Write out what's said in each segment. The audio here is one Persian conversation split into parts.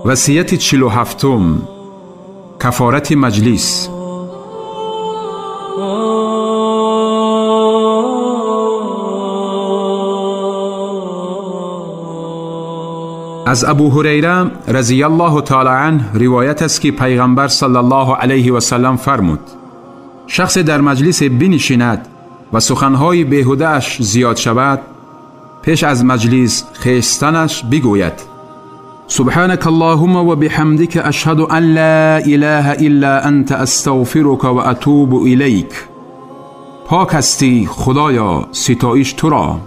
وصیت 47 کفارت مجلس. از ابو هریره رضی الله تعالی عنه روایت است که پیغمبر صلی الله علیه و سلم فرمود: شخص در مجلس بنشیند و سخنهای بیهوده اش زیاد شود، پیش از مجلس خیستنش بگوید: سبحانك اللهم و بحمدك اشهد ان لا اله الا انت استغفرك و اتوب الیک. پاک هستی خدایا، ستایش تو را.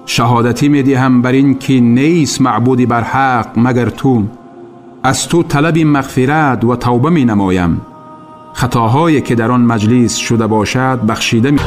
شهادتی می دهم بر این که نیست معبودی بر حق مگر تو. از تو طلب مغفرت و توبه می نمایم. خطاهایی که در آن مجلس شده باشد بخشیده می